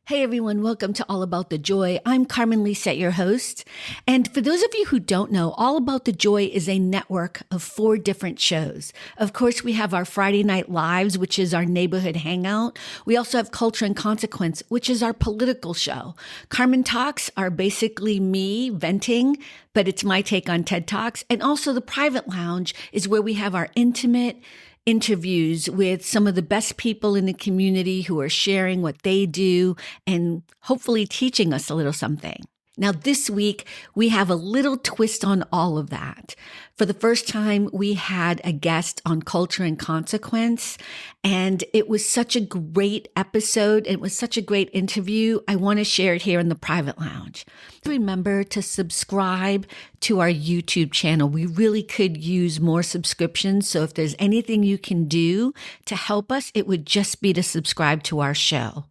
Hey everyone, welcome to All About the Joy. I'm Carmen Lisette, your host. And for those of you who don't know, All About the Joy is a network of 4 different shows. Of course, we have our Friday Night Lives, which is our neighborhood hangout. We also have Culture and Consequence, which is our political show. Carmen Talks are basically me venting, but it's my take on TED Talks. And also the Private Lounge is where we have our intimate interviews with some of the best people in the community who are sharing what they do and hopefully teaching us a little something. Now, this week, we have a little twist on all of that. For the first time, we had a guest on Culture and Consequence, and it was such a great episode. It was such a great interview. I want to share it here in the Private Lounge. Remember to subscribe to our YouTube channel. We really could use more subscriptions. So if there's anything you can do to help us, it would just be to subscribe to our show.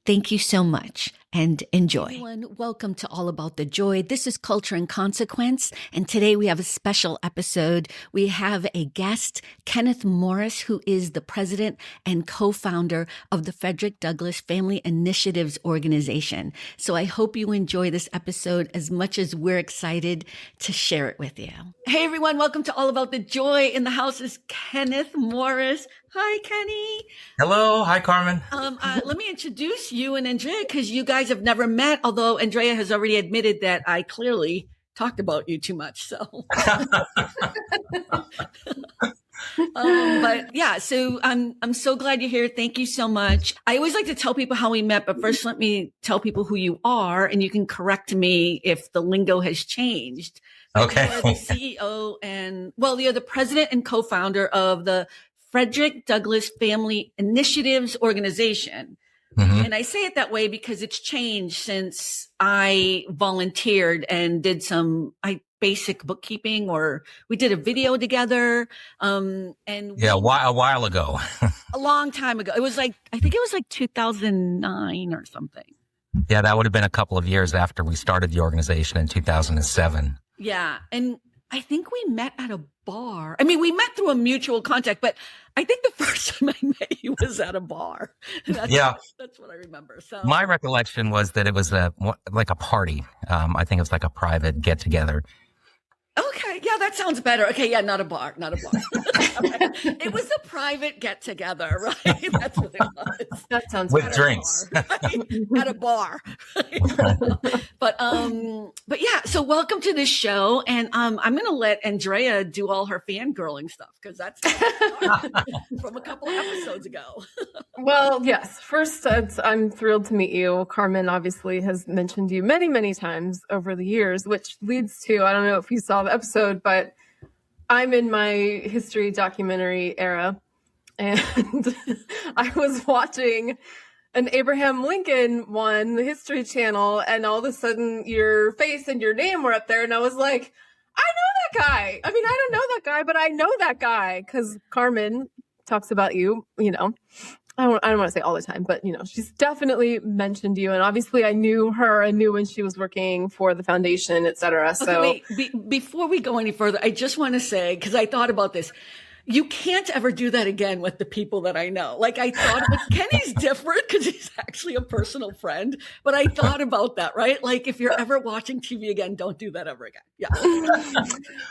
Thank you so much and enjoy. Everyone, welcome to All About the Joy. This is Culture and Consequence, and today we have a special episode. We have a guest, Kenneth Morris, who is the president and co-founder of the Frederick Douglass Family Initiatives Organization. So I hope you enjoy this episode as much as we're excited to share it with you. Hey everyone, welcome to All About the Joy. In the house is Kenneth Morris. Hi, Kenny. Hello. Hi, Carmen. Let me introduce you and Andrea because you guys have never met, although Andrea has already admitted that I clearly talked about you too much. So, but yeah, so I'm so glad you're here. Thank you so much. I always like to tell people how we met, but first let me tell people who you are, and you can correct me if the lingo has changed. Okay. You're the CEO you're the president and co-founder of the Frederick Douglass Family Initiatives Organization. Mm-hmm. And I say it that way because it's changed since I volunteered and did some basic bookkeeping, or we did a video together. A while ago. A long time ago. I think it was like 2009 or something. Yeah, that would have been a couple of years after we started the organization in 2007. Yeah. And I think we met at a bar. I mean, we met through a mutual contact, but I think the first time I met you was at a bar. That's what I remember. So my recollection was that it was like a party. I think it was like a private get together. Okay. Yeah, that sounds better. Okay. Yeah. Not a bar. It was a private get together, right? That's what it was. That sounds with drinks at a bar. Right? But yeah, so welcome to this show. And, I'm going to let Andrea do all her fangirling stuff because that's from a couple of episodes ago. Well, yes. First, I'm thrilled to meet you. Carmen obviously has mentioned you many, many times over the years, which leads to, I don't know if you saw the episode, but I'm in my history documentary era, and I was watching an Abraham Lincoln one, the History Channel, and all of a sudden your face and your name were up there, and I was like, I know that guy. I mean, I don't know that guy, but I know that guy because Carmen talks about you, I don't want to say all the time, but, she's definitely mentioned you. And obviously I knew her. I knew when she was working for the foundation, et cetera. So wait, before we go any further, I just want to say, because I thought about this, you can't ever do that again with the people that I know. Like I thought, Kenny's different because he's actually a personal friend, but I thought about that, right? Like if you're ever watching TV again, don't do that ever again. Yeah.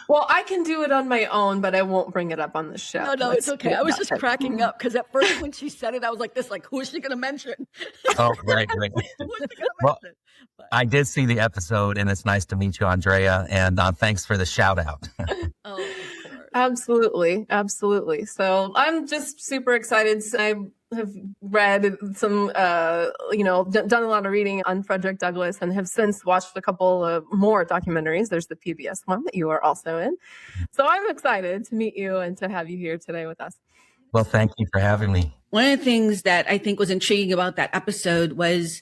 Well, I can do it on my own, but I won't bring it up on the show. No, it's okay. I was just cracking up because at first when she said it, I was like this, like, who is she going to mention? Oh, right. Who is she going to Well, mention? But I did see the episode, and it's nice to meet you, Andrea, and thanks for the shout out. Oh, absolutely. So I'm just super excited. I have read some, done a lot of reading on Frederick Douglass and have since watched a couple of more documentaries. There's the PBS one that you are also in. So I'm excited to meet you and to have you here today with us. Well, thank you for having me. one of the things that I think was intriguing about that episode was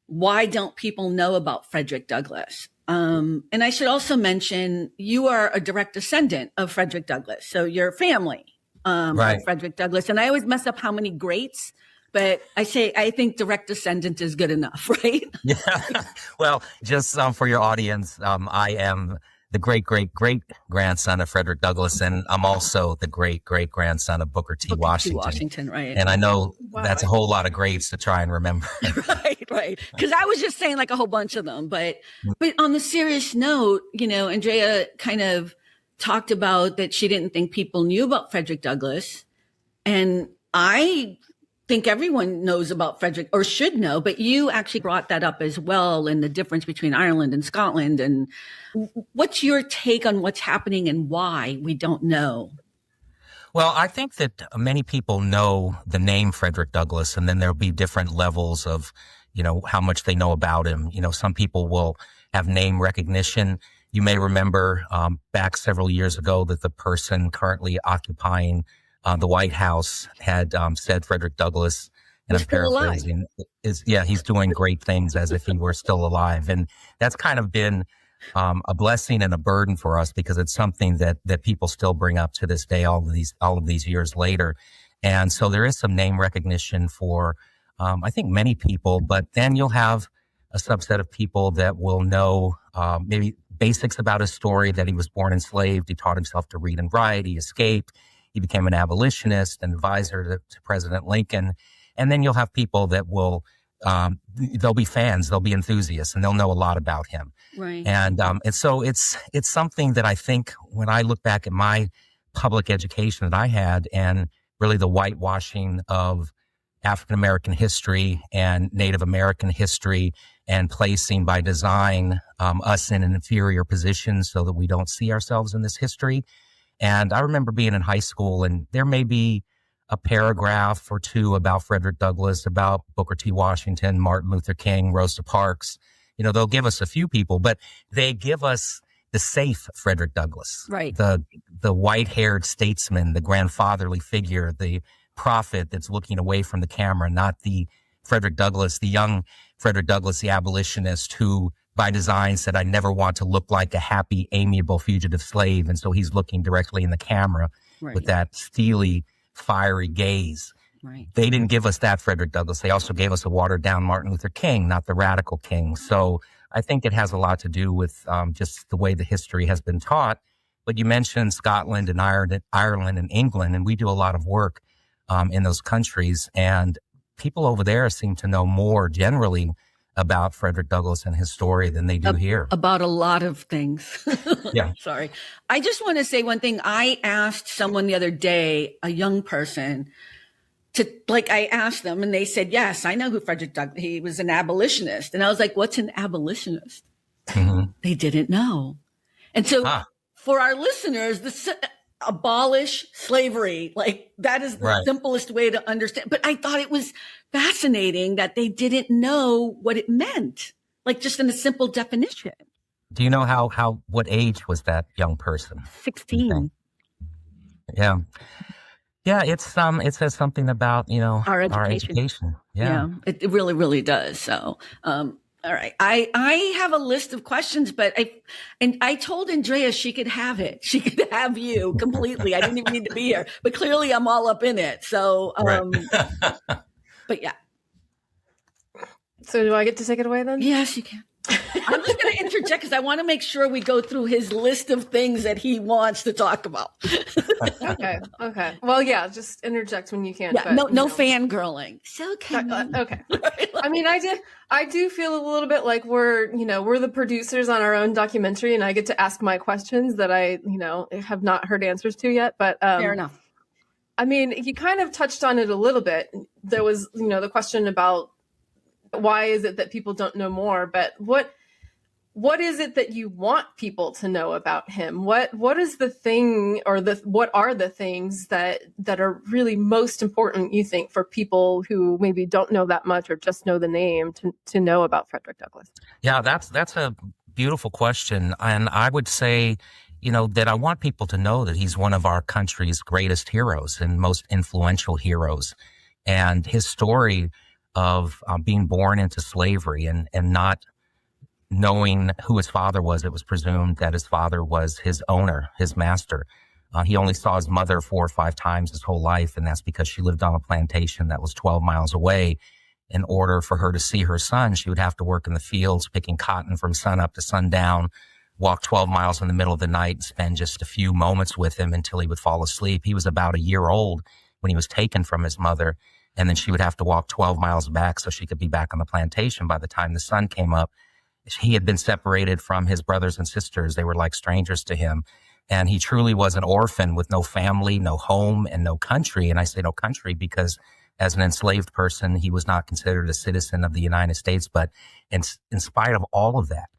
why don't people know about Frederick Douglass? And I should also mention you are a direct descendant of Frederick Douglass. So your family Right. of Frederick Douglass. And I always mess up how many greats, but I think direct descendant is good enough, right? Yeah. Well, just for your audience, I am the great-great-great-grandson of Frederick Douglass, and I'm also the great-great-grandson of Booker T. Washington. Right. And I know that's a whole lot of greats to try and remember. Right. Because I was just saying like a whole bunch of them. But on the serious note, Andrea kind of talked about that she didn't think people knew about Frederick Douglass. And I think everyone knows about Frederick or should know, but you actually brought that up as well, and the difference between Ireland and Scotland. And what's your take on what's happening and why we don't know? Well, I think that many people know the name Frederick Douglass, and then there'll be different levels of, how much they know about him. Some people will have name recognition. You may remember back several years ago that the person currently occupying the White House had said Frederick Douglass, and I'm paraphrasing, he's doing great things as if he were still alive. And that's kind of been a blessing and a burden for us, because it's something that people still bring up to this day, all of these years later. And so there is some name recognition for, I think, many people, but then you'll have a subset of people that will know maybe basics about his story, that he was born enslaved, he taught himself to read and write, he escaped. He became an abolitionist, an advisor to President Lincoln. And then you'll have people that will, they'll be fans, they'll be enthusiasts, and they'll know a lot about him. Right. And so it's something that I think when I look back at my public education that I had, and really the whitewashing of African-American history and Native American history, and placing by design us in an inferior position so that we don't see ourselves in this history. And I remember being in high school, and there may be a paragraph or two about Frederick Douglass, about Booker T. Washington, Martin Luther King, Rosa Parks. They'll give us a few people, but they give us the safe Frederick Douglass, right? The white-haired statesman, the grandfatherly figure, the prophet that's looking away from the camera, not the Frederick Douglass, the young Frederick Douglass, the abolitionist who by design said, I never want to look like a happy, amiable fugitive slave. And so he's looking directly in the camera with that steely, fiery gaze. Right. They didn't give us that Frederick Douglass. They also gave us a watered down Martin Luther King, not the radical King. So I think it has a lot to do with just the way the history has been taught. But you mentioned Scotland and Ireland and England, and we do a lot of work in those countries. And people over there seem to know more generally about Frederick Douglass and his story than they do here. About a lot of things. Yeah. Sorry. I just want to say one thing. I asked someone the other day, a young person, I asked them, and they said, yes, I know who Frederick Douglass, he was an abolitionist. And I was like, what's an abolitionist? Mm-hmm. They didn't know. And so for our listeners, abolish slavery, that is the simplest way to understand. But I thought it was fascinating that they didn't know what it meant, just in a simple definition. Do you know what age was that young person? 16. Yeah. Yeah, it says something about, our education. Yeah. It really, really does. So, all right. I have a list of questions, but I told Andrea she could have it. She could have you completely. I didn't even need to be here, but clearly I'm all up in it. So, but yeah. So do I get to take it away then? Yes, you can. I'm just going to interject because I want to make sure we go through his list of things that he wants to talk about. Okay. Well, yeah, just interject when you can. Yeah, but, no fangirling. So okay. I mean, I do feel a little bit like we're the producers on our own documentary, and I get to ask my questions that I, have not heard answers to yet. But fair enough. I mean, you kind of touched on it a little bit. There was, the question about why is it that people don't know more, but what is it that you want people to know about him? What is the thing, or what are the things that are really most important, you think, for people who maybe don't know that much or just know the name to know about Frederick Douglass? Yeah, that's a beautiful question. And I would say, that I want people to know that he's one of our country's greatest heroes and most influential heroes. And his story of being born into slavery and not knowing who his father was, it was presumed that his father was his owner, his master. He only saw his mother 4 or 5 times his whole life, and that's because she lived on a plantation that was 12 miles away. In order for her to see her son, she would have to work in the fields, picking cotton from sun up to sundown, walk 12 miles in the middle of the night and spend just a few moments with him until he would fall asleep. He was about a year old when he was taken from his mother, and then she would have to walk 12 miles back so she could be back on the plantation by the time the sun came up. He had been separated from his brothers and sisters. They were like strangers to him. And he truly was an orphan with no family, no home, and no country. And I say no country because as an enslaved person, he was not considered a citizen of the United States. But in spite of all of that,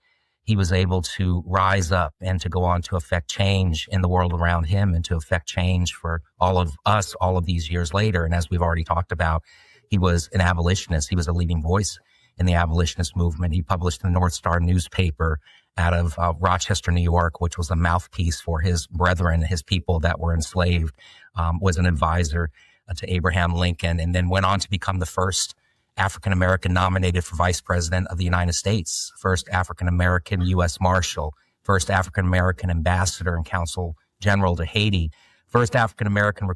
he was able to rise up and to go on to affect change in the world around him and to affect change for all of us all of these years later. And as we've already talked about, he was an abolitionist. He was a leading voice in the abolitionist movement. He published the North Star newspaper out of Rochester, New York, which was a mouthpiece for his brethren, his people that were enslaved, was an advisor to Abraham Lincoln, and then went on to become the first African-American nominated for vice president of the United States, first African-American U.S. Marshal, first African-American ambassador and consul general to Haiti, first African-American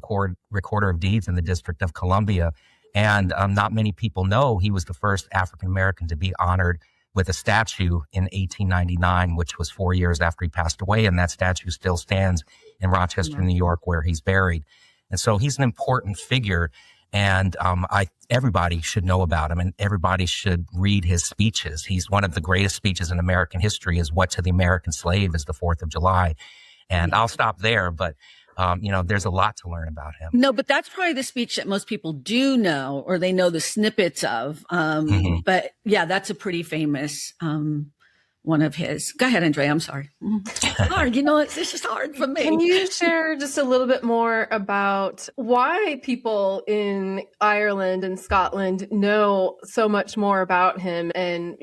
recorder of deeds in the District of Columbia. And not many people know he was the first African-American to be honored with a statue in 1899, which was 4 years after he passed away. And that statue still stands in Rochester, New York, where he's buried. And so he's an important figure. And everybody should know about him, and everybody should read his speeches. He's one of the greatest speeches in American history is What to the American Slave is the 4th of July. And I'll stop there, but there's a lot to learn about him. No, but that's probably the speech that most people do know, or they know the snippets of. But yeah, that's a pretty famous one of his. Go ahead, Andrea. I'm sorry. Hard. It's just hard for me. Can you share just a little bit more about why people in Ireland and Scotland know so much more about him, and,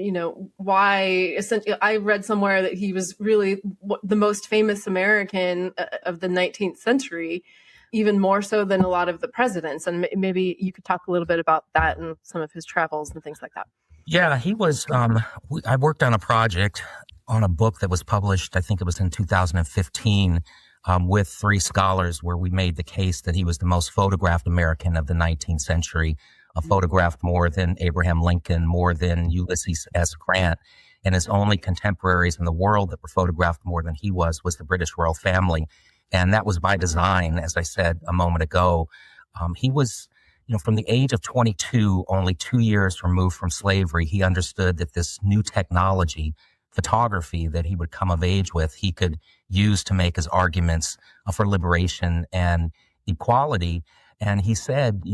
why essentially I read somewhere that he was really the most famous American of the 19th century, even more so than a lot of the presidents. And maybe you could talk a little bit about that and some of his travels and things like that. Yeah, he was, I worked on a project on a book that was published, I think it was in 2015, with 3 scholars where we made the case that he was the most photographed American of the 19th century, photographed more than Abraham Lincoln, more than Ulysses S. Grant. And his only contemporaries in the world that were photographed more than he was the British royal family. And that was by design, as I said a moment ago. He was, from the age of 22, only 2 years removed from slavery, he understood that this new technology, photography, that he would come of age with, he could use to make his arguments for liberation and equality. And he said,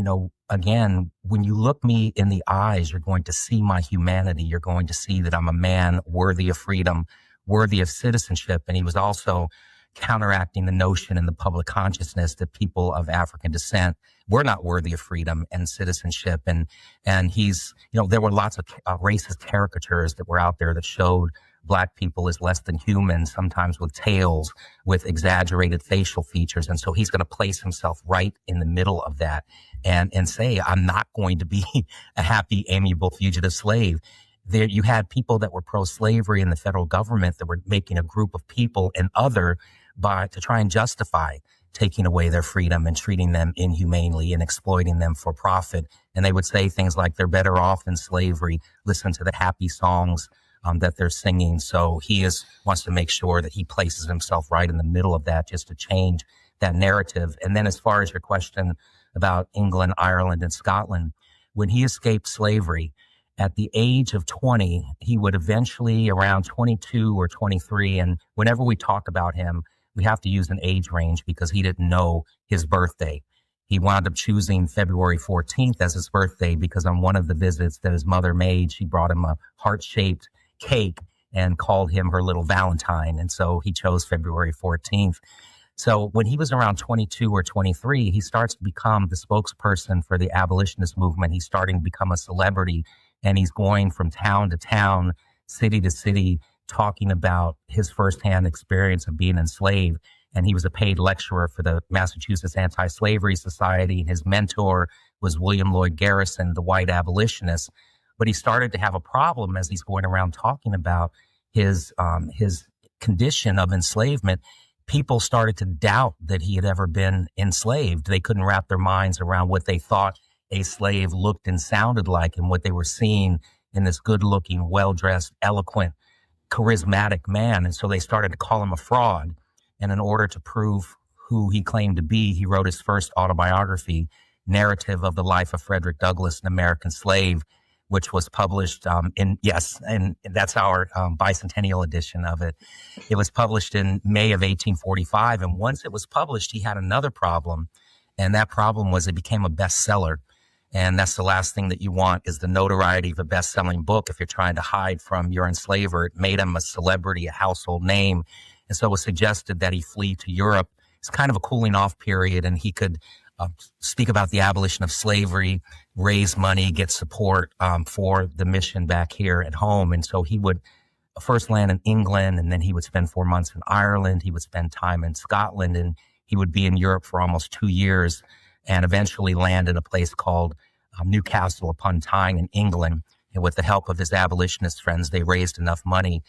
again, when you look me in the eyes, you're going to see my humanity. You're going to see that I'm a man worthy of freedom, worthy of citizenship. And he was also counteracting the notion in the public consciousness that people of African descent were not worthy of freedom and citizenship. And he's, there were lots of racist caricatures that were out there that showed Black people as less than human, sometimes with tails, with exaggerated facial features. And so he's going to place himself right in the middle of that and say, I'm not going to be a happy, amiable fugitive slave. There, you had people that were pro-slavery in the federal government that were making a group of people and other to try and justify taking away their freedom and treating them inhumanely and exploiting them for profit. And they would say things like they're better off in slavery. Listen to the happy songs that they're singing. So he wants to make sure that he places himself right in the middle of that, just to change that narrative. And then as far as your question about England, Ireland, and Scotland, when he escaped slavery, at the age of 20, he would eventually, around 22 or 23, and whenever we talk about him, we have to use an age range because he didn't know his birthday. He wound up choosing February 14th as his birthday because on one of the visits that his mother made, she brought him a heart-shaped cake and called him her little Valentine. And so he chose February 14th. So when he was around 22 or 23, he starts to become the spokesperson for the abolitionist movement. He's starting to become a celebrity, and he's going from town to town, city to city, talking about his firsthand experience of being enslaved. And he was a paid lecturer for the Massachusetts Anti-Slavery Society. And his mentor was William Lloyd Garrison, the white abolitionist. But he started to have a problem as he's going around talking about his condition of enslavement. People started to doubt that he had ever been enslaved. They couldn't wrap their minds around what they thought a slave looked and sounded like and what they were seeing in this good-looking, well-dressed, eloquent charismatic man. And so they started to call him a fraud. And in order to prove who he claimed to be, he wrote his first autobiography, Narrative of the Life of Frederick Douglass, an American Slave, which was published and that's our bicentennial edition of it. It was published in May of 1845. And once it was published, he had another problem. And that problem was it became a bestseller. And that's the last thing that you want, is the notoriety of a best-selling book. If you're trying to hide from your enslaver, it made him a celebrity, a household name. And so it was suggested that he flee to Europe. It's kind of a cooling off period, and he could speak about the abolition of slavery, raise money, get support for the mission back here at home. And so he would first land in England, and then he would spend 4 months in Ireland. He would spend time in Scotland, and he would be in Europe for almost 2 years, and eventually land in a place called Newcastle upon Tyne in England. And with the help of his abolitionist friends, they raised enough money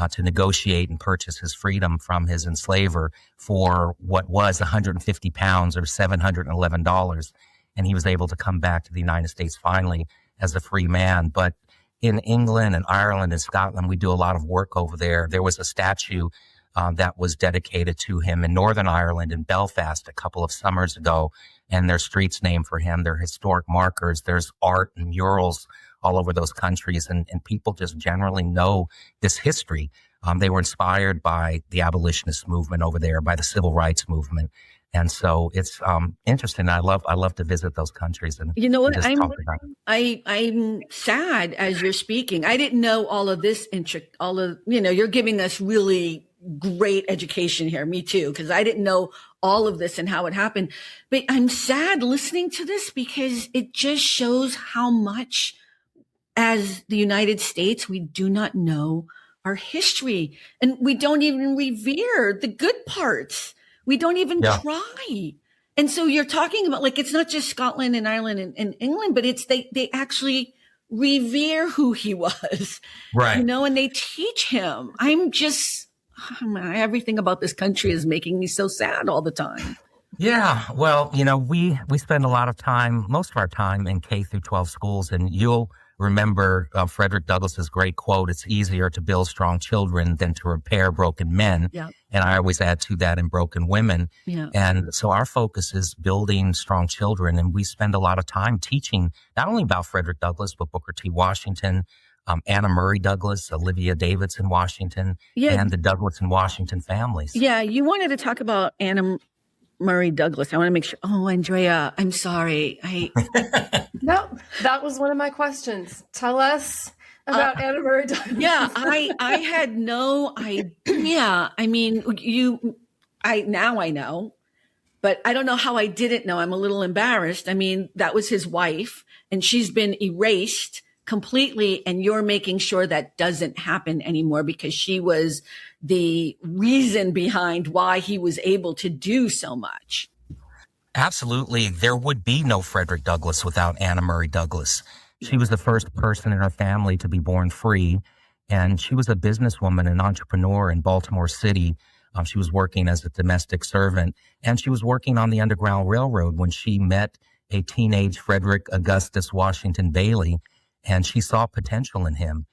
to negotiate and purchase his freedom from his enslaver for what was 150 pounds or $711. And he was able to come back to the United States finally as a free man. But in England and Ireland and Scotland, we do a lot of work over there. There was a statue that was dedicated to him in Northern Ireland in Belfast a couple of summers ago. And there's streets named for him. There are historic markers. There's art and murals all over those countries. And people just generally know this history. They were inspired by the abolitionist movement over there, by the civil rights movement. And so it's interesting. I love to visit those countries. And you know what? I'm sad as you're speaking. I didn't know all of this. You're giving us really great education here. Me too, because I didn't know all of this and how it happened. But I'm sad listening to this because it just shows how much, as the United States, we do not know our history, and we don't even revere the good parts. We don't even try. And so you're talking about, like, it's not just Scotland and Ireland and England, but it's they actually revere who he was, right? And they teach him. Everything about this country is making me so sad all the time. Yeah, well, we spend a lot of time, most of our time, in K through 12 schools, and you'll remember Frederick Douglass's great quote, "It's easier to build strong children than to repair broken men." Yeah. And I always add to that, in broken women. Yeah. And so our focus is building strong children. And we spend a lot of time teaching not only about Frederick Douglass, but Booker T. Washington, Anna Murray Douglass, Olivia Davidson Washington, and the Douglass and Washington families. Yeah, you wanted to talk about Anna Murray Douglass. I want to make sure. Oh, Andrea, I'm sorry. No, that was one of my questions. Tell us about Anna Murray Douglass. Yeah, I had no idea. I mean, now I know, but I don't know how I didn't know. I'm a little embarrassed. I mean, that was his wife, and she's been erased completely, and you're making sure that doesn't happen anymore because she was the reason behind why he was able to do so much. Absolutely. There would be no Frederick Douglass without Anna Murray Douglass. She was the first person in her family to be born free, and she was a businesswoman, an entrepreneur in Baltimore City. She was working as a domestic servant, and she was working on the Underground Railroad when she met a teenage Frederick Augustus Washington Bailey, and she saw potential in him.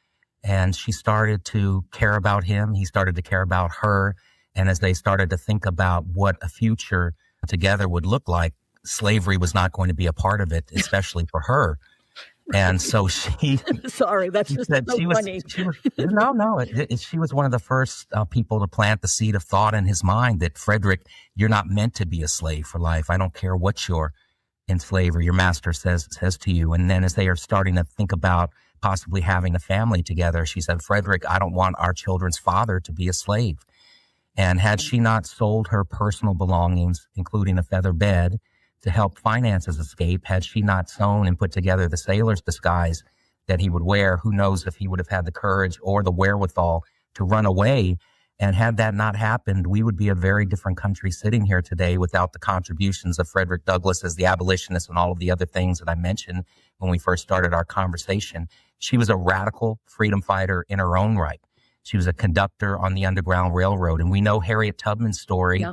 And she started to care about him. He started to care about her. And as they started to think about what a future together would look like, slavery was not going to be a part of it, especially for her. And so she... Sorry, that's just so funny. She was one of the first people to plant the seed of thought in his mind that, Frederick, you're not meant to be a slave for life. I don't care what your enslaver, your master says to you. And then as they are starting to think about possibly having a family together, she said, Frederick, I don't want our children's father to be a slave. And had she not sold her personal belongings, including a feather bed, to help finance his escape, had she not sewn and put together the sailor's disguise that he would wear, who knows if he would have had the courage or the wherewithal to run away. And had that not happened, we would be a very different country sitting here today without the contributions of Frederick Douglass as the abolitionist and all of the other things that I mentioned when we first started our conversation. She was a radical freedom fighter in her own right. She was a conductor on the Underground Railroad. And we know Harriet Tubman's story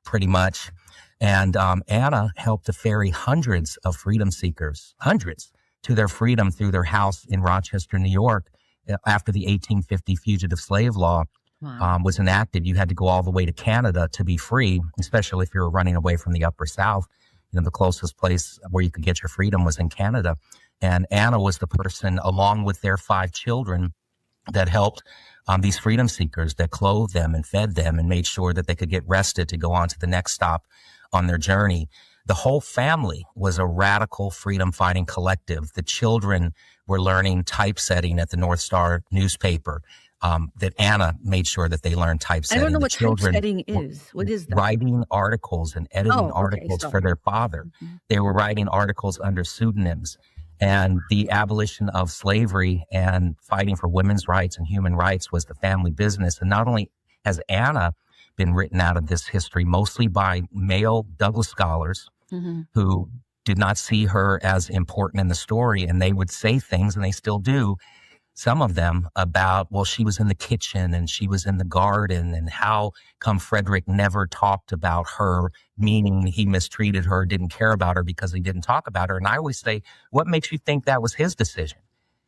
pretty much. And Anna helped to ferry hundreds of freedom seekers, to their freedom through their house in Rochester, New York, after the 1850 fugitive slave law was enacted, you had to go all the way to Canada to be free, especially if you were running away from the Upper South. The closest place where you could get your freedom was in Canada. And Anna was the person, along with their 5 children, that helped these freedom seekers, that clothed them and fed them and made sure that they could get rested to go on to the next stop on their journey. The whole family was a radical freedom fighting collective. The children were learning typesetting at the North Star newspaper. That Anna made sure that they learned typesetting. I don't know what typesetting is. What is that? Writing articles and editing articles for their father. Mm-hmm. They were writing articles under pseudonyms. And the abolition of slavery and fighting for women's rights and human rights was the family business. And not only has Anna been written out of this history, mostly by male Douglass scholars who did not see her as important in the story. And they would say things, and they still do, some of them, about, well, she was in the kitchen and she was in the garden, and how come Frederick never talked about her, meaning he mistreated her, didn't care about her because he didn't talk about her. And I always say, what makes you think that was his decision?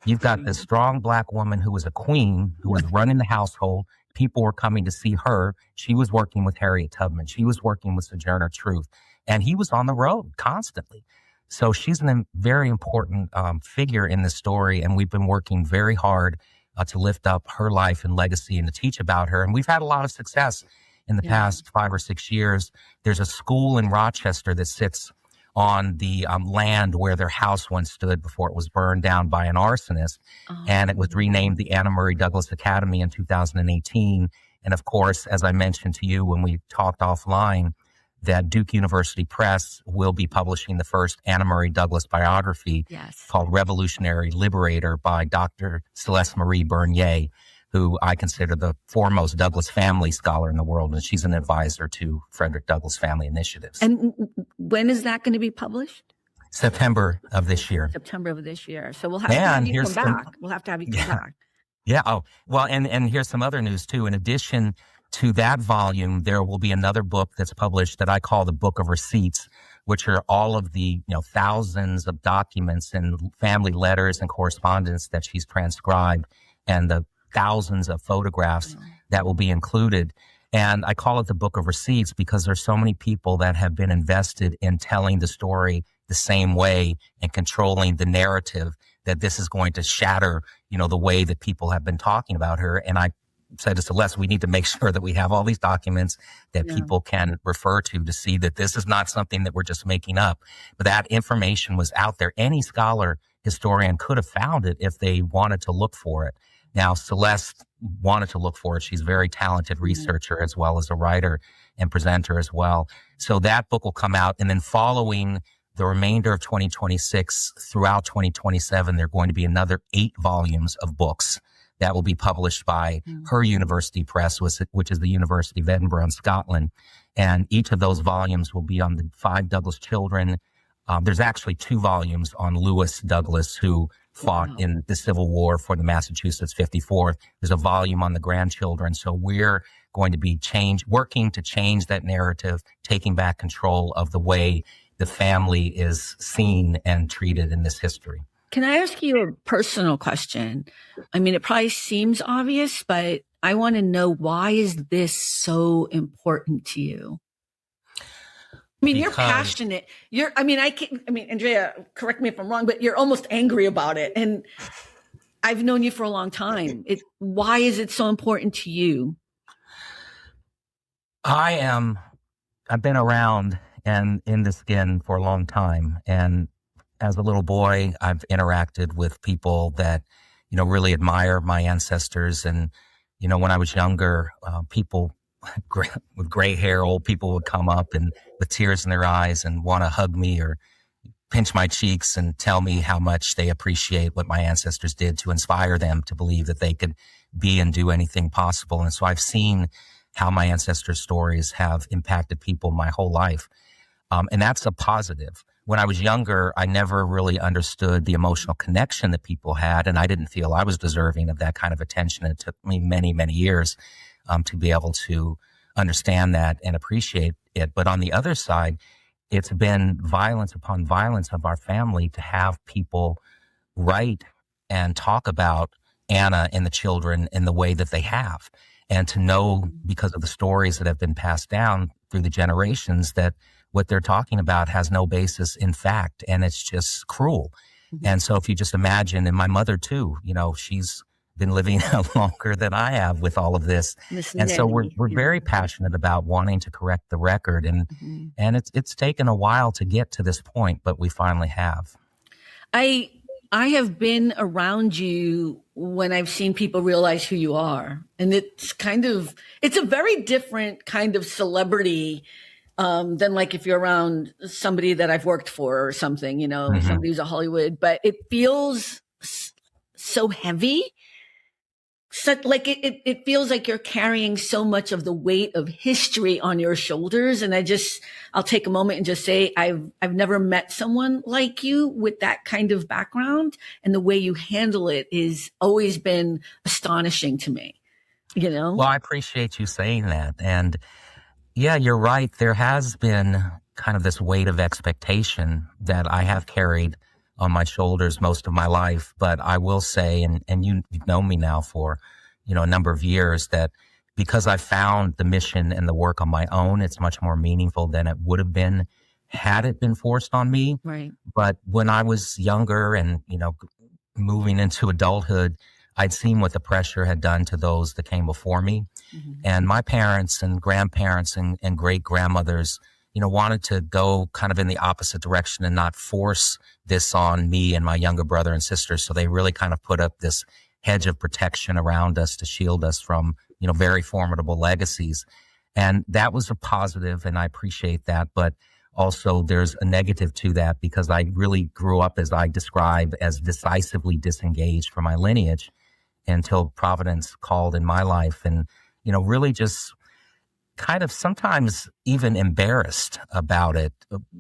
You've got this strong Black woman who was a queen, who was running the household. People were coming to see her. She was working with Harriet Tubman. She was working with Sojourner Truth. And he was on the road constantly. So she's a very important figure in this story, and we've been working very hard to lift up her life and legacy and to teach about her. And we've had a lot of success in the past 5 or 6 years. There's a school in Rochester that sits on the land where their house once stood before it was burned down by an arsonist, and it was renamed the Anna Murray Douglass Academy in 2018. And of course, as I mentioned to you when we talked offline, that Duke University Press will be publishing the first Anna Murray Douglass biography called Revolutionary Liberator by Dr. Celeste Marie Bernier, who I consider the foremost Douglass family scholar in the world, and she's an advisor to Frederick Douglass Family Initiatives. And when is that going to be published? September of this year. September of this year. So we'll have to have you come back. We'll have to have you come back. Yeah. Oh, well, and here's some other news too. In addition to that volume, there will be another book that's published that I call the Book of Receipts, which are all of the thousands of documents and family letters and correspondence that she's transcribed, and the thousands of photographs that will be included. And I call it the Book of Receipts because there's so many people that have been invested in telling the story the same way and controlling the narrative that this is going to shatter, the way that people have been talking about her. And I said to Celeste, we need to make sure that we have all these documents that people can refer to see that this is not something that we're just making up. But that information was out there. Any scholar, historian could have found it if they wanted to look for it. Now, Celeste wanted to look for it. She's a very talented researcher as well as a writer and presenter as well. So that book will come out. And then following the remainder of 2026 throughout 2027, there are going to be another 8 volumes of books that will be published by her university press, which is the University of Edinburgh in Scotland. And each of those volumes will be on the 5 Douglass children. There's actually 2 volumes on Lewis Douglass, who fought in the Civil War for the Massachusetts 54th. There's a volume on the grandchildren. So we're going to be working to change that narrative, taking back control of the way the family is seen and treated in this history. Can I ask you a personal question? I mean, it probably seems obvious, but I want to know, why is this so important to you? I mean, you're passionate. Andrea, correct me if I'm wrong, but you're almost angry about it. And I've known you for a long time. Why is it so important to you? I've been around and in the skin for a long time. And as a little boy, I've interacted with people that, really admire my ancestors. And, when I was younger, people with gray hair, old people would come up and with tears in their eyes and want to hug me or pinch my cheeks and tell me how much they appreciate what my ancestors did to inspire them to believe that they could be and do anything possible. And so I've seen how my ancestors' stories have impacted people my whole life. And that's a positive. When I was younger, I never really understood the emotional connection that people had, and I didn't feel I was deserving of that kind of attention. It took me many, many years to be able to understand that and appreciate it. But on the other side, it's been violence upon violence of our family to have people write and talk about Anna and the children in the way that they have. And to know, because of the stories that have been passed down through the generations, that what they're talking about has no basis in fact, and it's just cruel. Mm-hmm. And so if you just imagine, and my mother too, she's been living longer than I have with all of this. And so we're very passionate about wanting to correct the record. And and it's taken a while to get to this point, but we finally have. I have been around you when I've seen people realize who you are. And it's a very different kind of celebrity than like if you're around somebody that I've worked for or something, somebody who's a Hollywood, but it feels so heavy. So like it feels like you're carrying so much of the weight of history on your shoulders. And I'll take a moment and just say, I've never met someone like you with that kind of background, and the way you handle it is always been astonishing to me, Well, I appreciate you saying that. And yeah, you're right. There has been kind of this weight of expectation that I have carried on my shoulders most of my life. But I will say, and you've known me now for, a number of years, that because I found the mission and the work on my own, it's much more meaningful than it would have been had it been forced on me. Right. But when I was younger and, moving into adulthood, I'd seen what the pressure had done to those that came before me. Mm-hmm. And my parents and grandparents and great grandmothers, wanted to go kind of in the opposite direction and not force this on me and my younger brother and sister. So they really kind of put up this hedge of protection around us to shield us from, very formidable legacies. And that was a positive, and I appreciate that. But also there's a negative to that, because I really grew up, as I describe, as decisively disengaged from my lineage until Providence called in my life, and, really just kind of sometimes even embarrassed about it.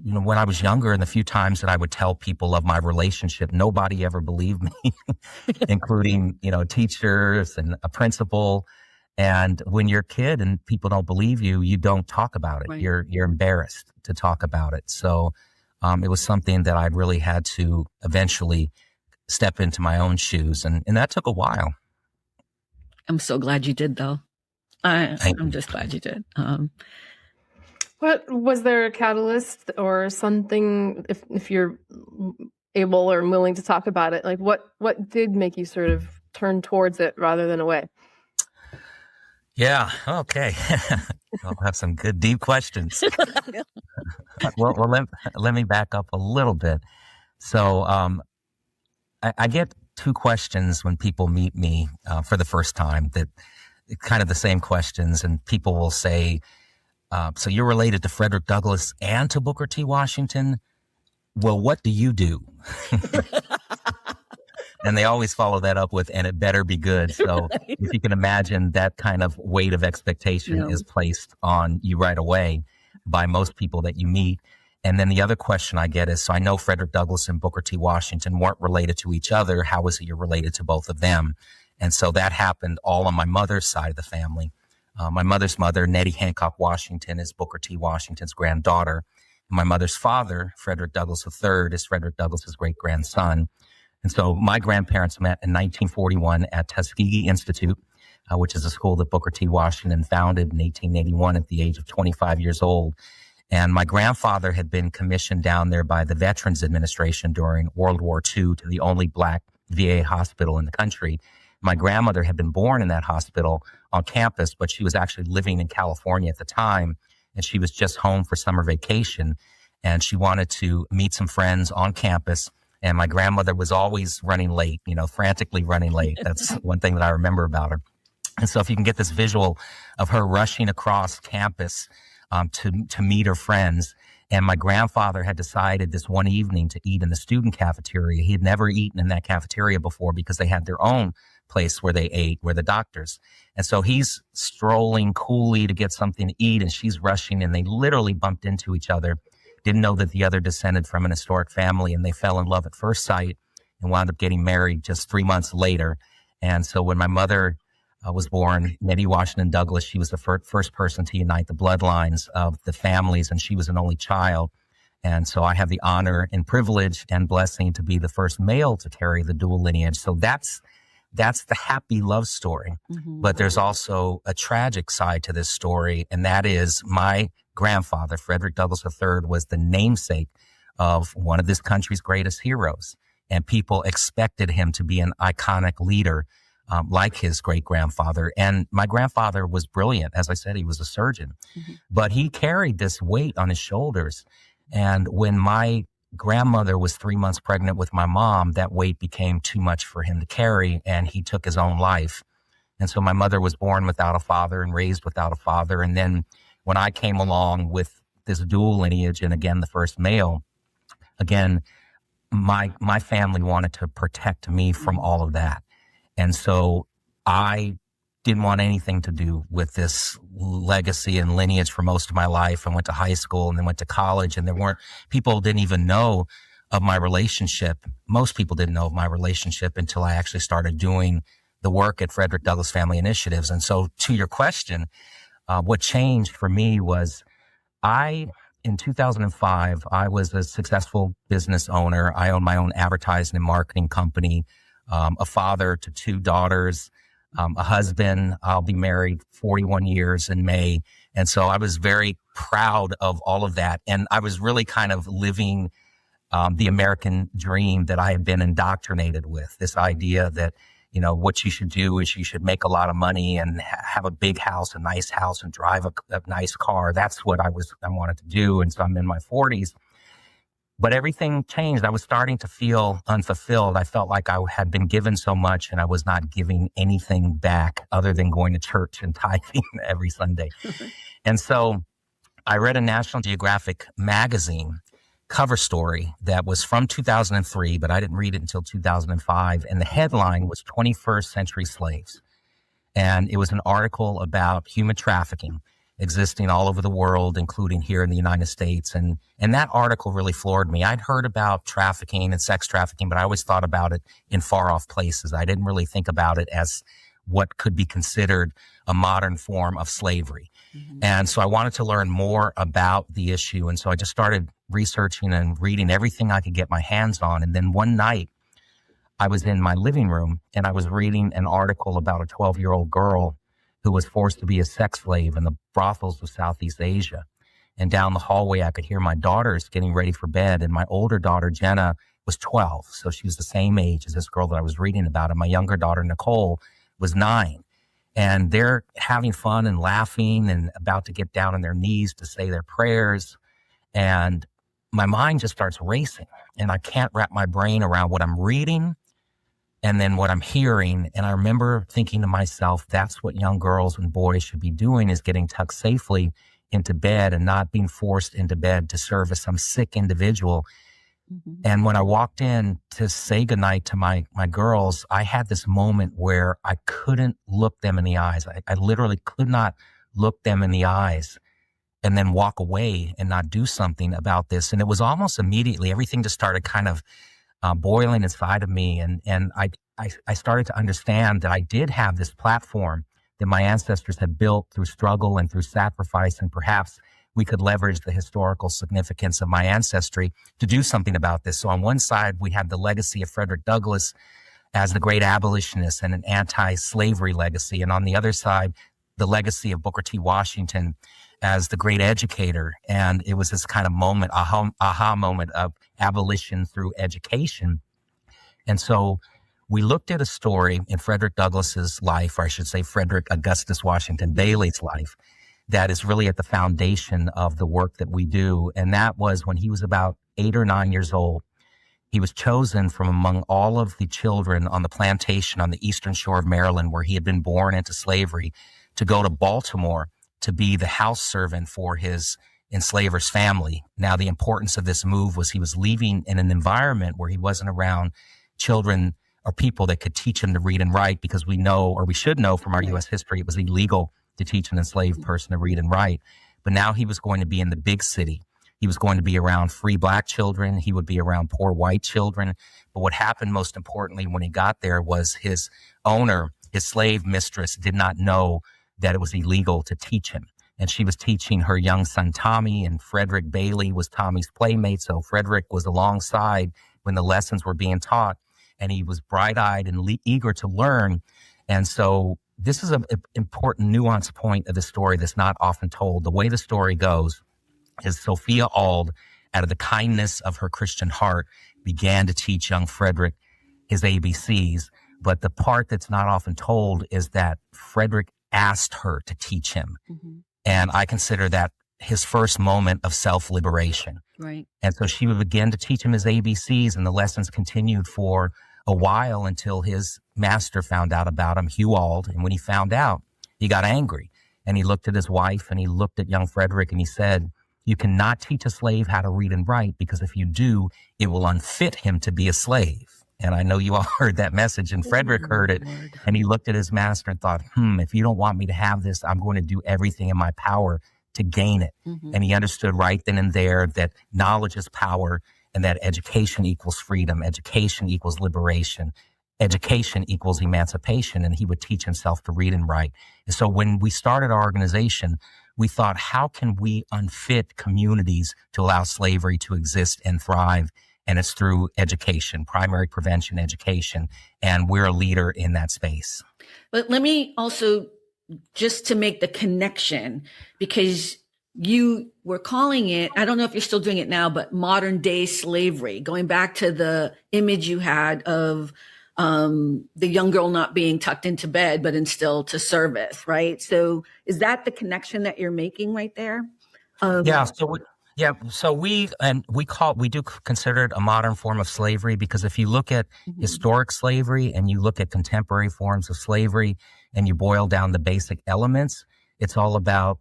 When I was younger, and the few times that I would tell people of my relationship, nobody ever believed me, including, teachers and a principal. And when you're a kid and people don't believe you, you don't talk about it. Right. You're embarrassed to talk about it. So it was something that I really had to eventually step into my own shoes. And that took a while. I'm so glad you did, though. I'm just glad you did. What was there a catalyst or something, if you're able or willing to talk about it, like what did make you sort of turn towards it rather than away? Yeah. Okay. I'll have some good deep questions. well, let me back up a little bit. So, I get two questions when people meet me for the first time, that kind of the same questions, and people will say, so you're related to Frederick Douglass and to Booker T. Washington? Well, what do you do? And they always follow that up with, and it better be good. So right. If you can imagine, that kind of weight of expectation is placed on you right away by most people that you meet. And then the other question I get is, so I know Frederick Douglass and Booker T. Washington weren't related to each other. How is it you're related to both of them? And so that happened all on my mother's side of the family. My mother's mother, Nettie Hancock Washington, is Booker T. Washington's granddaughter. And my mother's father, Frederick Douglass III, is Frederick Douglass's great-grandson. And so my grandparents met in 1941 at Tuskegee Institute, which is a school that Booker T. Washington founded in 1881 at the age of 25 years old. And my grandfather had been commissioned down there by the Veterans Administration during World War II to the only Black VA hospital in the country. My grandmother had been born in that hospital on campus, but she was actually living in California at the time, and she was just home for summer vacation, and she wanted to meet some friends on campus. And my grandmother was always running late, frantically running late. That's one thing that I remember about her. And so if you can get this visual of her rushing across campus to meet her friends. And my grandfather had decided this one evening to eat in the student cafeteria. He had never eaten in that cafeteria before because they had their own place where they ate, where the doctors. And so he's strolling coolly to get something to eat, and she's rushing, and they literally bumped into each other. Didn't know that the other descended from an historic family, and they fell in love at first sight and wound up getting married just 3 months later. And so when my mother was born, Nettie Washington Douglass, she was the first person to unite the bloodlines of the families, and she was an only child. And so I have the honor and privilege and blessing to be the first male to carry the dual lineage. So that's that's the happy love story. But there's also a tragic side to this story. And that is my grandfather, Frederick Douglass III, was the namesake of one of this country's greatest heroes. And people expected him to be an iconic leader, like his great grandfather. And my grandfather was brilliant. As I said, he was a surgeon, but he carried this weight on his shoulders. And when my grandmother was 3 months pregnant with my mom, that weight became too much for him to carry, and he took his own life. And so my mother was born without a father and raised without a father. And then when I came along with this dual lineage, and again, the first male, again, my family wanted to protect me from all of that. And so I didn't want anything to do with this legacy and lineage for most of my life. I went to high school and then went to college, and people didn't even know of my relationship. Most people didn't know of my relationship until I actually started doing the work at Frederick Douglass Family Initiatives. And so to your question, what changed for me was in 2005, I was a successful business owner. I owned my own advertising and marketing company, a father to 2 daughters, a husband. I'll be married 41 years in May. And so I was very proud of all of that. And I was really kind of living the American dream that I had been indoctrinated with, this idea that, what you should do is you should make a lot of money and have a big house, a nice house, and drive a nice car. That's what I wanted to do. And so I'm in my 40s. But everything changed. I was starting to feel unfulfilled. I felt like I had been given so much and I was not giving anything back other than going to church and tithing every Sunday. And so I read a National Geographic magazine cover story that was from 2003, but I didn't read it until 2005. And the headline was 21st Century Slaves. And it was an article about human trafficking existing all over the world, including here in the United States. And that article really floored me. I'd heard about trafficking and sex trafficking, but I always thought about it in far off places. I didn't really think about it as what could be considered a modern form of slavery. And so I wanted to learn more about the issue. And so I just started researching and reading everything I could get my hands on. And then one night I was in my living room and I was reading an article about a 12-year-old girl who was forced to be a sex slave in the brothels of Southeast Asia. And down the hallway, I could hear my daughters getting ready for bed. And my older daughter, Jenna, was 12. So she was the same age as this girl that I was reading about. And my younger daughter, Nicole, was 9. And they're having fun and laughing and about to get down on their knees to say their prayers. And my mind just starts racing. And I can't wrap my brain around what I'm reading and then what I'm hearing. And I remember thinking to myself, that's what young girls and boys should be doing, is getting tucked safely into bed and not being forced into bed to serve as some sick individual. And when I walked in to say goodnight to my girls, I had this moment where I couldn't look them in the eyes. I literally could not look them in the eyes and then walk away and not do something about this. And it was almost immediately, everything just started kind of boiling inside of me. And I started to understand that I did have this platform that my ancestors had built through struggle and through sacrifice. And perhaps we could leverage the historical significance of my ancestry to do something about this. So on one side, we have the legacy of Frederick Douglass as the great abolitionist and an anti-slavery legacy. And on the other side, the legacy of Booker T. Washington as the great educator. And it was this kind of moment, aha moment of abolition through education. And so we looked at a story in Frederick Douglass's life, or I should say Frederick Augustus Washington Bailey's life, that is really at the foundation of the work that we do. And that was when he was about 8 or 9 years old. He was chosen from among all of the children on the plantation on the eastern shore of Maryland, where he had been born into slavery, to go to Baltimore to be the house servant for his enslaver's family. Now, the importance of this move was he was leaving in an environment where he wasn't around children or people that could teach him to read and write, because we know, or we should know from our U.S. history, it was illegal to teach an enslaved person to read and write. But now he was going to be in the big city. He was going to be around free black children. He would be around poor white children. But what happened most importantly when he got there was his owner, his slave mistress, did not know that it was illegal to teach him. And she was teaching her young son, Tommy, and Frederick Bailey was Tommy's playmate. So Frederick was alongside when the lessons were being taught. and he was bright-eyed and eager to learn. And so this is an important nuance point of the story that's not often told. The way the story goes is Sophia Auld, out of the kindness of her Christian heart, began to teach young Frederick his ABCs. But the part that's not often told is that Frederick asked her to teach him. Mm-hmm. And I consider that his first moment of self-liberation. Right. And so she would begin to teach him his ABCs, and the lessons continued for a while until his master found out about him, Hugh Auld. And when he found out, he got angry. And he looked at his wife and he looked at young Frederick and he said, "You cannot teach a slave how to read and write, because if you do, it will unfit him to be a slave." And I know you all heard that message, and Frederick heard it, and he looked at his master and thought, if you don't want me to have this, I'm going to do everything in my power to gain it. Mm-hmm. And he understood right then and there that knowledge is power, and that education equals freedom, education equals liberation, education equals emancipation, and he would teach himself to read and write. And so when we started our organization, we thought, how can we unfit communities to allow slavery to exist and thrive? And it's through education, primary prevention education, and we're a leader in that space. But let me also, just to make the connection, because you were calling it, I don't know if you're still doing it now, but modern day slavery, going back to the image you had of the young girl not being tucked into bed, but instilled to service, right? So is that the connection that you're making right there? So we do consider it a modern form of slavery, because if you look at historic slavery and you look at contemporary forms of slavery and you boil down the basic elements, it's all about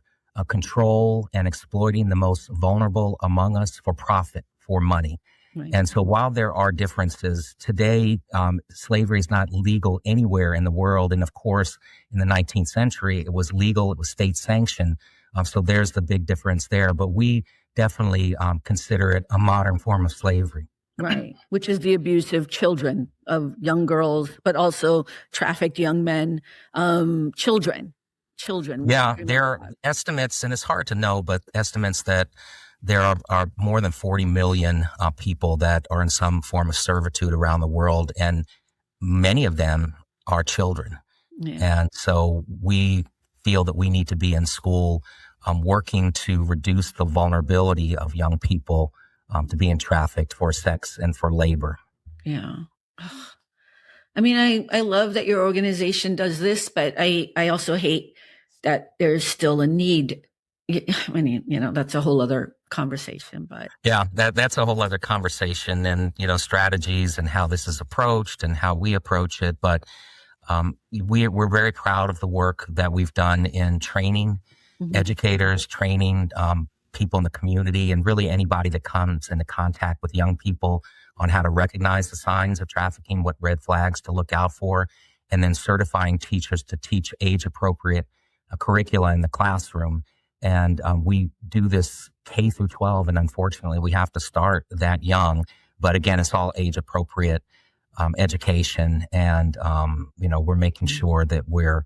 control and exploiting the most vulnerable among us for profit, for money. Right. And so while there are differences, today slavery is not legal anywhere in the world. And of course, in the 19th century, it was legal, it was state sanctioned. So there's the big difference there. But we definitely consider it a modern form of slavery. Right, which is the abuse of children, of young girls, but also trafficked young men, children. Yeah, there are estimates, and it's hard to know, but estimates that there are more than 40 million people that are in some form of servitude around the world, and many of them are children. Yeah. And so we feel that we need to be in school working to reduce the vulnerability of young people to being trafficked for sex and for labor. Yeah. I mean, I love that your organization does this, but I also hate that there's still a need. I mean, that's a whole other conversation, but. Yeah, that's a whole other conversation, and, strategies and how this is approached and how we approach it. But we're very proud of the work that we've done in training educators, training people in the community, and really anybody that comes into contact with young people on how to recognize the signs of trafficking, what red flags to look out for, and then certifying teachers to teach age-appropriate curricula in the classroom. And we do this K through 12, and unfortunately, we have to start that young. But again, it's all age-appropriate education, and we're making sure that we're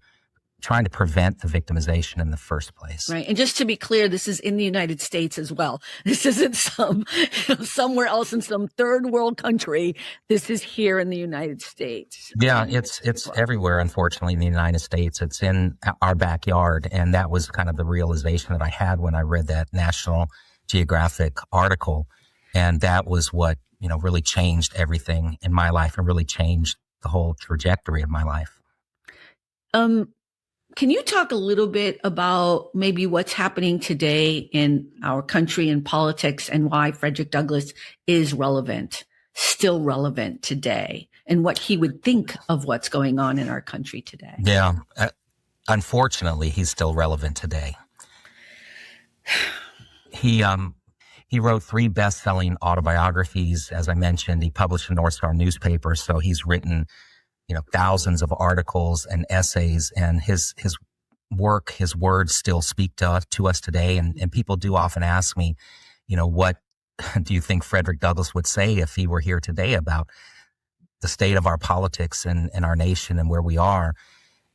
trying to prevent the victimization in the first place. Right. And just to be clear, this is in the United States as well. This isn't somewhere else in some third world country. This is here in the United States. Yeah, it's everywhere, unfortunately, in the United States. It's in our backyard. And that was kind of the realization that I had when I read that National Geographic article. And that was what, really changed everything in my life and really changed the whole trajectory of my life. Can you talk a little bit about maybe what's happening today in our country and politics, and why Frederick Douglass is still relevant today, and what he would think of what's going on in our country today? Yeah. Unfortunately, he's still relevant today. He wrote 3 best-selling autobiographies. As I mentioned, he published a North Star newspaper, so he's written thousands of articles and essays, and his work, his words still speak to us today. And people do often ask me, what do you think Frederick Douglass would say if he were here today about the state of our politics and our nation and where we are?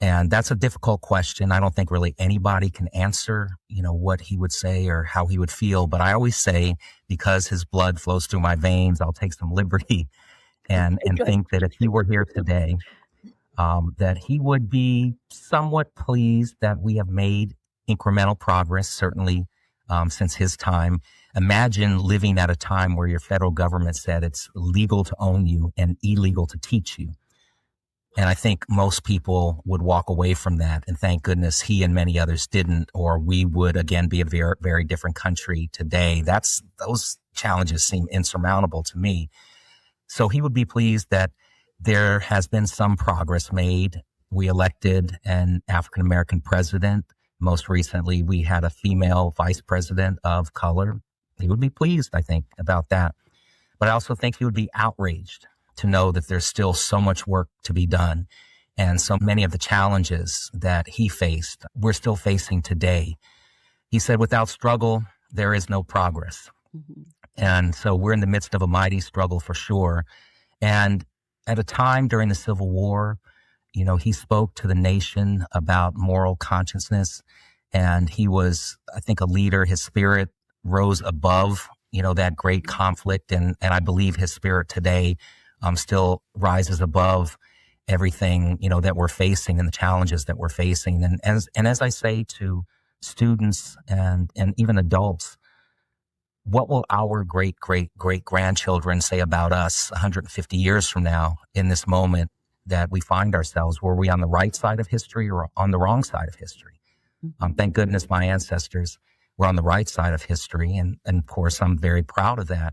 And that's a difficult question. I don't think really anybody can answer, what he would say or how he would feel. But I always say, because his blood flows through my veins, I'll take some liberty and think that if he were here today, that he would be somewhat pleased that we have made incremental progress, certainly since his time. Imagine living at a time where your federal government said it's legal to own you and illegal to teach you. And I think most people would walk away from that. And thank goodness he and many others didn't, or we would again be a very, very different country today. Those challenges seem insurmountable to me. So he would be pleased that there has been some progress made. We elected an African-American president. Most recently, we had a female vice president of color. He would be pleased, I think, about that. But I also think he would be outraged to know that there's still so much work to be done. And so many of the challenges that he faced, we're still facing today. He said, without struggle, there is no progress. Mm-hmm. And so we're in the midst of a mighty struggle for sure. And at a time during the Civil War, he spoke to the nation about moral consciousness. And he was, I think, a leader. His spirit rose above, that great conflict. And I believe his spirit today still rises above everything, that we're facing and the challenges that we're facing. And as I say to students and even adults, what will our great grandchildren say about us 150 years from now in this moment that we find ourselves? Were we on the right side of history or on the wrong side of history? Thank goodness my ancestors were on the right side of history. And of course, I'm very proud of that.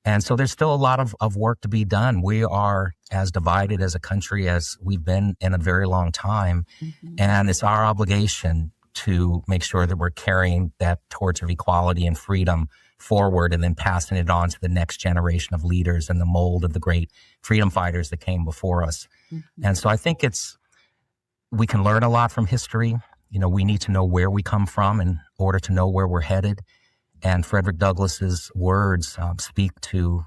And so there's still a lot of work to be done. We are as divided as a country as we've been in a very long time. Mm-hmm. And it's our obligation to make sure that we're carrying that torch of equality and freedom forward and then passing it on to the next generation of leaders in the mold of the great freedom fighters that came before us. Mm-hmm. And so I think we can learn a lot from history. We need to know where we come from in order to know where we're headed. And Frederick Douglass's words speak to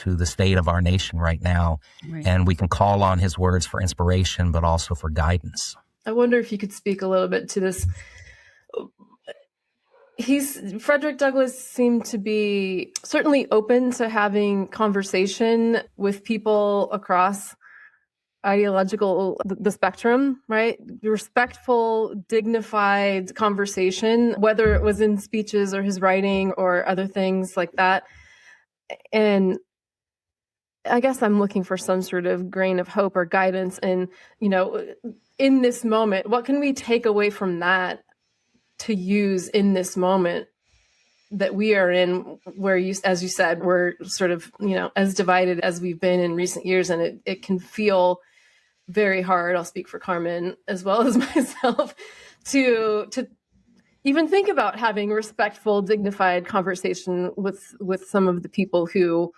the state of our nation right now. Right. And we can call on his words for inspiration, but also for guidance. I wonder if you could speak a little bit to this. Frederick Douglass seemed to be certainly open to having conversation with people across the spectrum, right? Respectful, dignified conversation, whether it was in speeches or his writing or other things like that. And I guess I'm looking for some sort of grain of hope or guidance. And, in this moment, what can we take away from that to use in this moment that we are in, where as you said, we're sort of, as divided as we've been in recent years, and it can feel very hard. I'll speak for Carmen as well as myself to even think about having respectful, dignified conversation with some of the people who,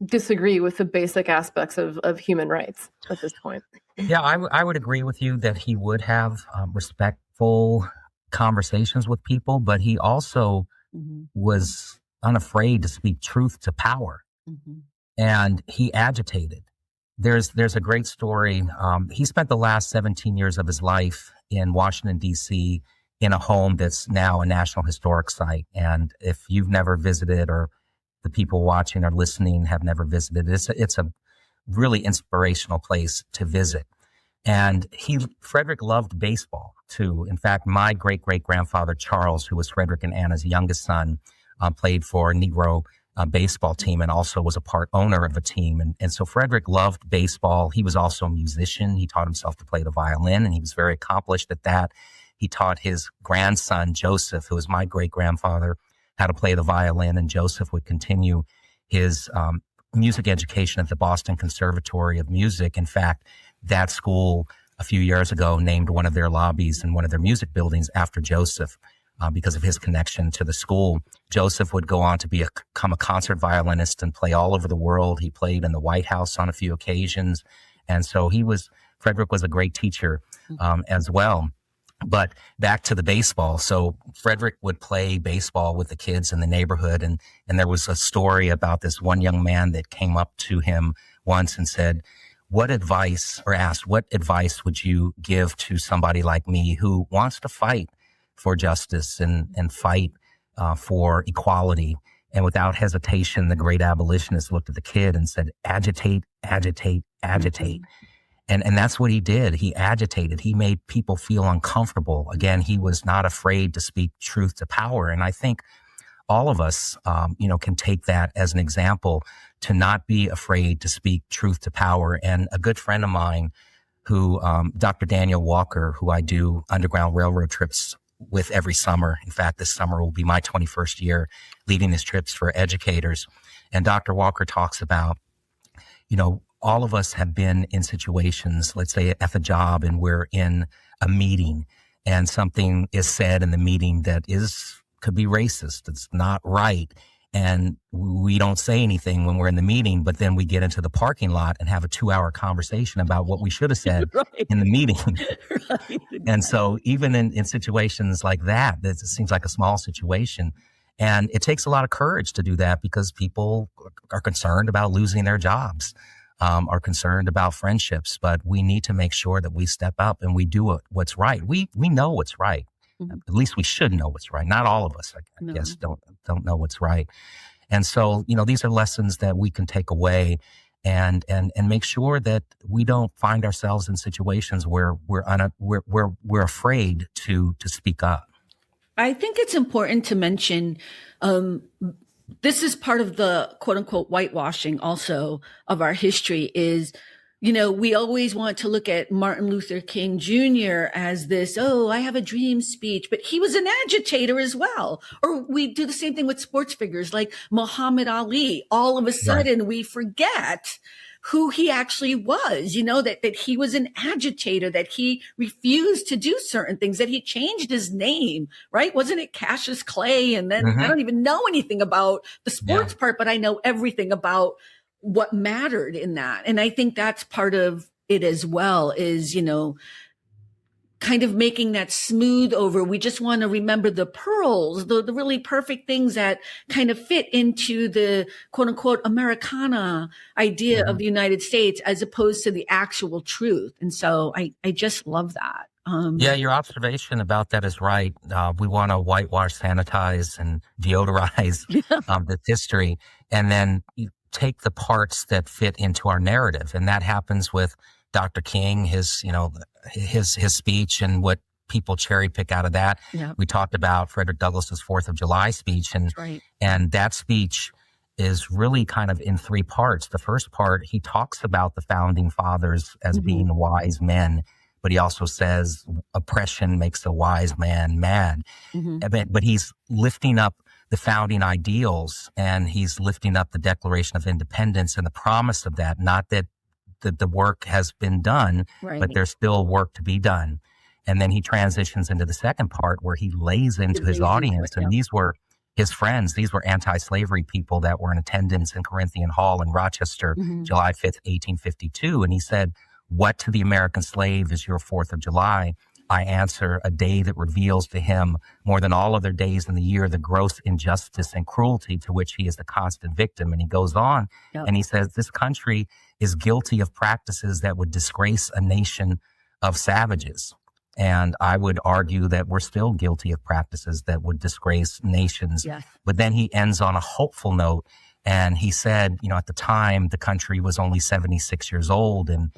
disagree with the basic aspects of human rights at this point. Yeah, I would agree with you that he would have respectful conversations with people, but he also was unafraid to speak truth to power. Mm-hmm. And he agitated. There's a great story. He spent the last 17 years of his life in Washington, D.C., in a home that's now a National Historic Site. And if you've never visited, or the people watching or listening have never visited, it's a really inspirational place to visit. And Frederick loved baseball too. In fact, my great-great-grandfather, Charles, who was Frederick and Anna's youngest son, played for a Negro baseball team and also was a part owner of a team. And so Frederick loved baseball. He was also a musician. He taught himself to play the violin, and he was very accomplished at that. He taught his grandson, Joseph, who was my great-grandfather, how to play the violin, and Joseph would continue his music education at the Boston Conservatory of Music. In fact, that school a few years ago named one of their lobbies and one of their music buildings after Joseph because of his connection to the school. Joseph would go on to become a concert violinist and play all over the world. He played in the White House on a few occasions. And so Frederick was a great teacher as well. But back to the baseball. So Frederick would play baseball with the kids in the neighborhood. And there was a story about this one young man that came up to him once and said, what advice would you give to somebody like me who wants to fight for justice and fight for equality? And without hesitation, the great abolitionist looked at the kid and said, agitate, agitate, agitate. And that's what he did. He agitated. He made people feel uncomfortable. Again, he was not afraid to speak truth to power. And I think all of us, can take that as an example to not be afraid to speak truth to power. And a good friend of mine who, Dr. Daniel Walker, who I do Underground Railroad trips with every summer. In fact, this summer will be my 21st year leading these trips for educators. And Dr. Walker talks about, all of us have been in situations, let's say at the job, and we're in a meeting and something is said in the meeting that could be racist. It's not right. And we don't say anything when we're in the meeting, but then we get into the parking lot and have a 2-hour conversation about what we should have said in the meeting. Right. And so even in situations like that, it seems like a small situation. And it takes a lot of courage to do that because people are concerned about losing their jobs, are concerned about friendships, but we need to make sure that we step up and we do what's right. We know what's right. At least we should know what's right. Not all of us, I guess, don't know what's right. And so, these are lessons that we can take away and make sure that we don't find ourselves in situations where we're afraid to speak up. I think it's important to mention, this is part of the quote unquote whitewashing also of our history is, we always want to look at Martin Luther King Jr. as this, I have a dream speech, but he was an agitator as well. Or we do the same thing with sports figures like Muhammad Ali. All of a sudden we forget who he actually was, that he was an agitator, that he refused to do certain things, that he changed his name, right? Wasn't it Cassius Clay? And then I don't even know anything about the sports part, but I know everything about what mattered in that. And I think that's part of it as well is, kind of making that smooth over. We just want to remember the pearls, the really perfect things that kind of fit into the quote unquote Americana idea of the United States as opposed to the actual truth. And so I just love that. Your observation about that is right. We want to whitewash, sanitize, and deodorize this history. And then you take the parts that fit into our narrative. And that happens with Dr. King, his speech and what people cherry pick out of that. Yep. We talked about Frederick Douglass's 4th of July speech. And that speech is really kind of in 3 parts. The first part, he talks about the founding fathers as being wise men, but he also says oppression makes a wise man mad. But he's lifting up the founding ideals and he's lifting up the Declaration of Independence and the promise of that, not that the work has been done, but there's still work to be done. And then he transitions into the second part where he lays into his audience. And these were his friends. These were anti-slavery people that were in attendance in Corinthian Hall in Rochester, July 5th, 1852. And he said, "What to the American slave is your 4th of July? I answer, a day that reveals to him more than all other days in the year the gross injustice and cruelty to which he is the constant victim." And he goes on and he says, "This country is guilty of practices that would disgrace a nation of savages." And I would argue that we're still guilty of practices that would disgrace nations. Yes. But then he ends on a hopeful note. And he said, at the time, the country was only 76 years old and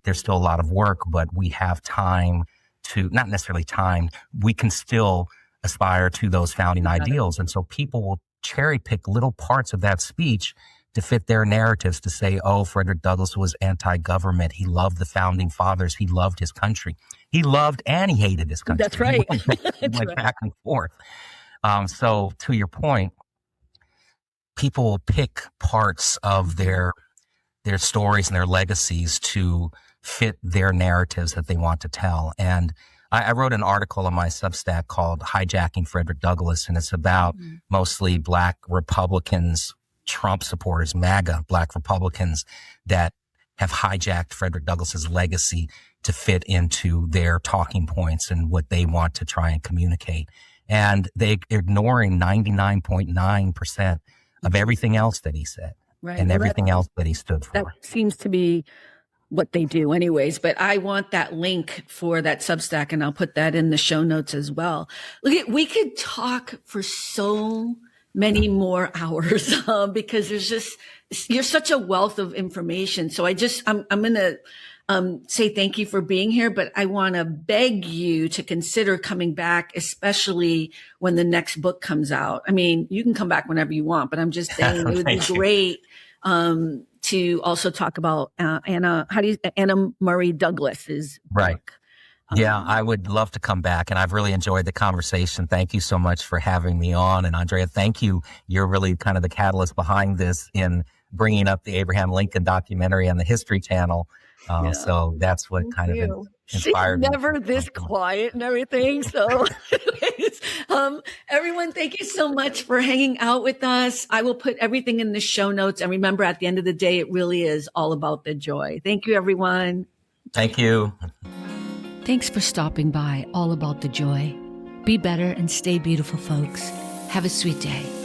there's still a lot of work, but we have time to, not necessarily time, we can still aspire to those founding ideals. And so people will cherry pick little parts of that speech to fit their narratives to say, Frederick Douglass was anti-government. He loved the founding fathers. He loved his country. He loved and he hated his country. That's right. He went back and forth. So to your point, people will pick parts of their stories and their legacies to fit their narratives that they want to tell. And I wrote an article on my Substack called Hijacking Frederick Douglass, and it's about mostly Black Republicans, Trump supporters, MAGA Black Republicans that have hijacked Frederick Douglass's legacy to fit into their talking points and what they want to try and communicate. And they're ignoring 99.9% of everything else that he said and everything else that he stood for. That seems to be what they do anyways, but I want that link for that Substack and I'll put that in the show notes as well. Look, we could talk for so many more hours because you're such a wealth of information. So I'm going to say thank you for being here, but I want to beg you to consider coming back, especially when the next book comes out. I mean, you can come back whenever you want, but I'm just saying it would be great to also talk about Anna Murray Douglass's book. Yeah, I would love to come back, and I've really enjoyed the conversation. Thank you so much for having me on. And Andrea, thank you. You're really kind of the catalyst behind this in bringing up the Abraham Lincoln documentary on the History Channel. So that's what kind of inspired me. She's never this quiet and everything. So everyone, thank you so much for hanging out with us. I will put everything in the show notes. And remember, at the end of the day, it really is all about the joy. Thank you, everyone. Thank you. Thanks for stopping by All About the Joy. Be better and stay beautiful, folks. Have a sweet day.